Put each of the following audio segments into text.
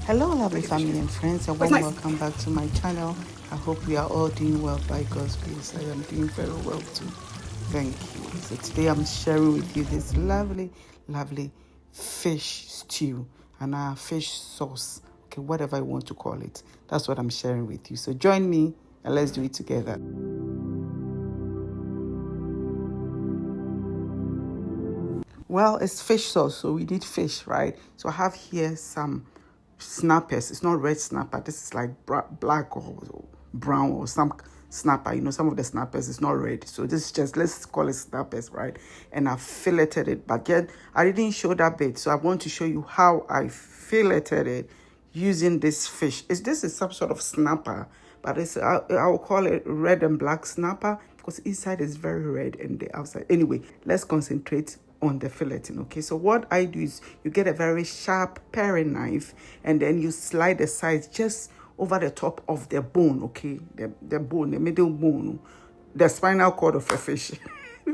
Hello lovely family and friends, and welcome back to my channel. I hope we are all doing well by God's grace. I am doing very well too. Thank you. So today I'm sharing with you this lovely fish stew and our fish sauce. Okay, whatever I want to call it. That's what I'm sharing with you. So join me and let's do it together. Well, it's fish sauce, so we need fish, right? So I have here some snappers. It's not red snapper. This is like black or brown or some snapper. You know, some of the snappers is not red. So this is just, let's call it snappers, right? And I filleted it. But yet, I didn't show that bit. So I want to show you how I filleted it using this fish. This is some sort of snapper, but I'll call it red and black snapper because inside is very red and the outside. Anyway, let's concentrate on the filleting. Okay, so what I do is you get a very sharp paring knife and then you slide the sides just over the top of the bone. Okay, the bone, the middle bone, the spinal cord of a fish.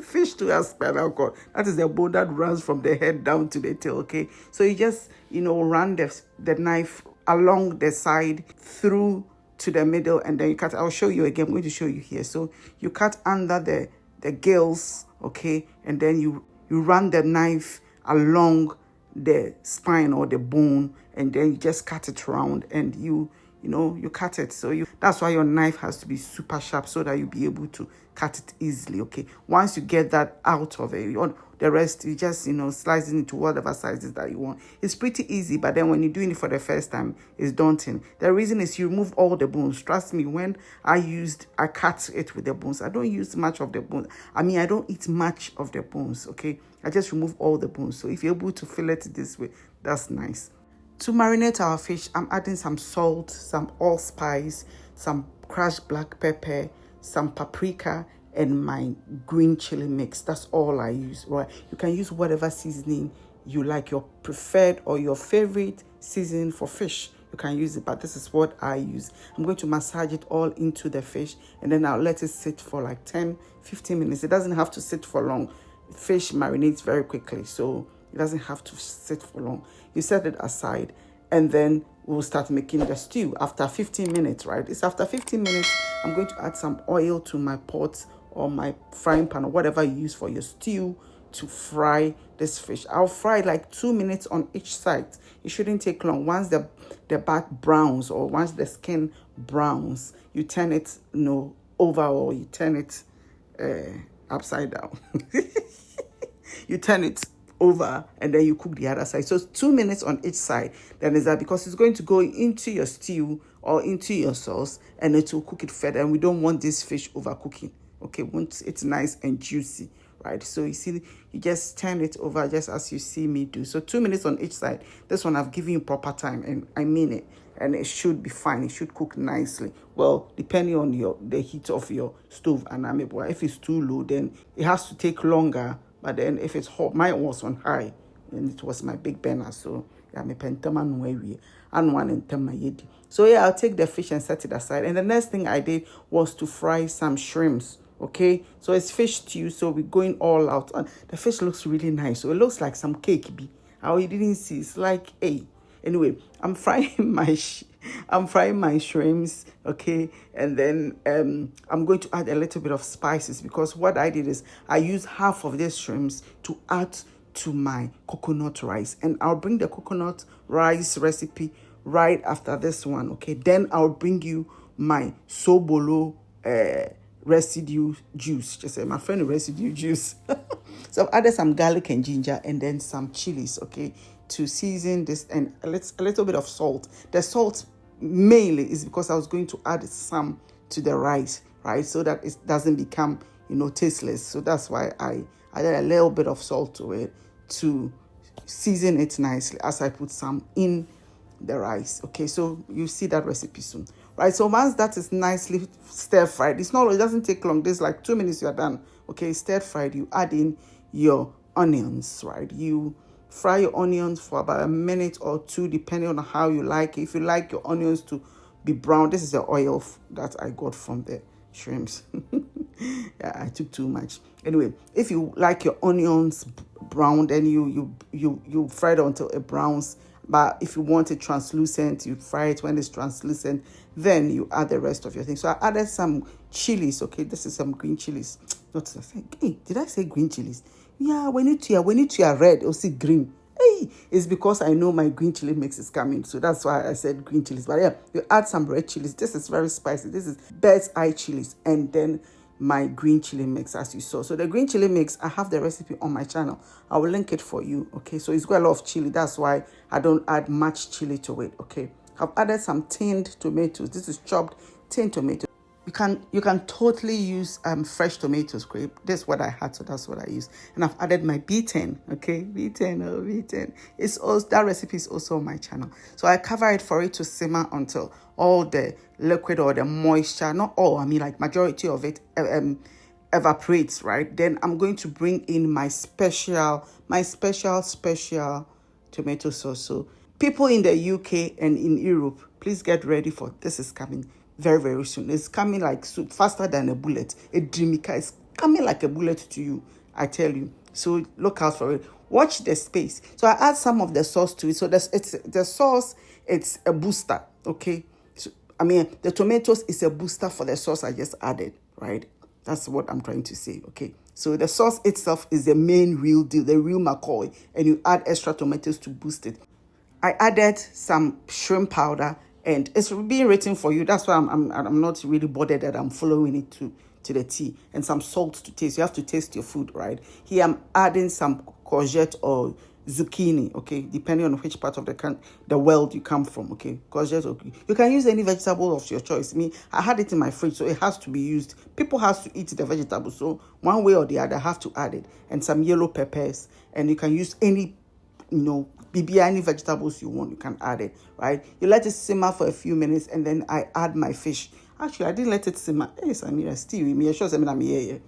Fish too has spinal cord. That is the bone that runs from the head down to the tail. Okay, so you just run the knife along the side through to the middle and then you cut. I'll show you again. I'm going to show you here. So you cut under the gills, okay, and then you run the knife along the spine or the bone and then you just cut it around and you cut it. So that's why your knife has to be super sharp so that you'll be able to cut it easily. Okay, once you get that out of it, the rest you just slice it into whatever sizes that you want. It's pretty easy, but then when you're doing it for the first time, it's daunting. The reason is you remove all the bones. Trust me, when I cut it with the bones. I don't use much of the bones. I mean, I don't eat much of the bones. Okay, I just remove all the bones. So if you're able to fillet it this way, that's nice. To marinate our fish, I'm adding some salt, some allspice, some crushed black pepper, some paprika, and my green chili mix. That's all I use, right? You can use whatever seasoning you like, your preferred or your favorite seasoning for fish. You can use it, but this is what I use. I'm going to massage it all into the fish, and then I'll let it sit for like 10-15 minutes. It doesn't have to sit for long. Fish marinates very quickly, so it doesn't have to sit for long. You set it aside and then we'll start making the stew after 15 minutes, right? It's after 15 minutes, I'm going to add some oil to my pot or my frying pan or whatever you use for your stew to fry this fish. I'll fry like 2 minutes on each side. It shouldn't take long. Once the back browns or once the skin browns, you turn it over or you turn it upside down. You turn it over and then you cook the other side. So 2 minutes on each side. Then is that because it's going to go into your stew or into your sauce and it will cook it further. And we don't want this fish overcooking. Okay, once it's nice and juicy, right? So you see, you just turn it over just as you see me do. So 2 minutes on each side. This one I've given you proper time and I mean it. And it should be fine. It should cook nicely. Well, depending on the heat of your stove. And if it's too low, then it has to take longer. But then if it's hot, mine was on high and it was my big burner. So yeah, me pentama no way and one and tema yedi. So yeah, I'll take the fish and set it aside. And the next thing I did was to fry some shrimps. Okay, so it's fish stew, so we're going all out. And the fish looks really nice. So it looks like some cake. How you didn't see, it's like anyway, I'm frying my shrimps, okay, and then I'm going to add a little bit of spices because what I did is I used half of these shrimps to add to my coconut rice, and I'll bring the coconut rice recipe right after this one, okay. Then I'll bring you my sobolo residue juice. Just say my friend residue juice. So I've added some garlic and ginger and then some chilies, okay, to season this, and a little bit of salt. The salt mainly is because I was going to add some to the rice, right? So that it doesn't become, tasteless. So that's why I added a little bit of salt to it to season it nicely as I put some in the rice. Okay, so you see that recipe soon, right? So once that is nicely stir fried, it doesn't take long. There's like 2 minutes, you're done. Okay, stir fried, you add in your onions, right? You fry your onions for about a minute or two, depending on how you like it. If you like your onions to be brown, this is the oil that I got from the shrimps. Yeah, I took too much. Anyway, if you like your onions brown, then you fry it until it browns. But if you want it translucent, you fry it when it's translucent, then you add the rest of your thing. So I added some chilies, okay? This is some green chilies. Not to say, hey, did I say green chilies? Yeah, when you are red, or see green. Hey, it's because I know my green chili mix is coming. So that's why I said green chilies. But yeah, you add some red chilies. This is very spicy. This is bird's eye chilies. And then my green chili mix, as you saw. So the green chili mix, I have the recipe on my channel. I will link it for you, okay? So it's got a lot of chili. That's why I don't add much chili to it, okay? I've added some tinned tomatoes. This is chopped tinned tomatoes. You can totally use fresh tomatoes, grape. This is what I had, so that's what I use. And I've added my B10, okay? B10. It's also, that recipe is also on my channel. So I cover it for it to simmer until all the liquid or the moisture, not all, I mean like majority of it evaporates, right? Then I'm going to bring in my special tomato sauce. So people in the UK and in Europe, please get ready for this. Is coming very, very soon. It's coming like faster than a bullet. A dreamica is coming like a bullet to you, I tell you. So look out for it. Watch the space. So I add some of the sauce to it. So the sauce, it's a booster, okay? So, I mean, the tomatoes is a booster for the sauce I just added, right? That's what I'm trying to say, okay? So the sauce itself is the main real deal, the real McCoy, and you add extra tomatoes to boost it. I added some shrimp powder, and it's being written for you. That's why I'm not really bothered that I'm following it to the T. And some salt to taste. You have to taste your food, right? Here I'm adding some courgette or zucchini, okay, depending on which part of the world you come from, okay. Courgette, okay. You can use any vegetable of your choice. I had it in my fridge, so it has to be used. People have to eat the vegetable, so one way or the other have to add it. And some yellow peppers, and you can use any, any vegetables you want, you can add it, right? You let it simmer for a few minutes, and then I add my fish. Actually, I didn't let it simmer. Hey, Samira, still with me. I'm here.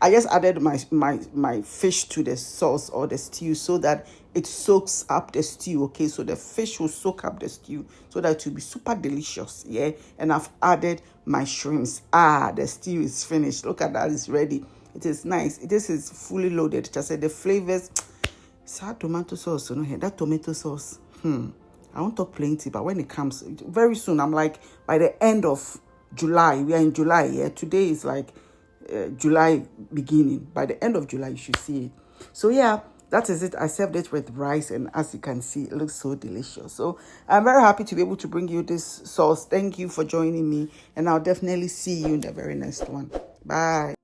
I just added my fish to the sauce or the stew so that it soaks up the stew, okay? So the fish will soak up the stew so that it will be super delicious, yeah? And I've added my shrimps. The stew is finished. Look at that, it's ready. It is nice. This is fully loaded. Just said the flavors. Sad tomato sauce, that tomato sauce. I won't talk plenty, but when it comes, very soon, I'm like, by the end of July, we are in July, yeah? Today is like July beginning. By the end of July, you should see it. So yeah, that is it. I served it with rice, and as you can see, it looks so delicious. So I'm very happy to be able to bring you this sauce. Thank you for joining me, and I'll definitely see you in the very next one. Bye.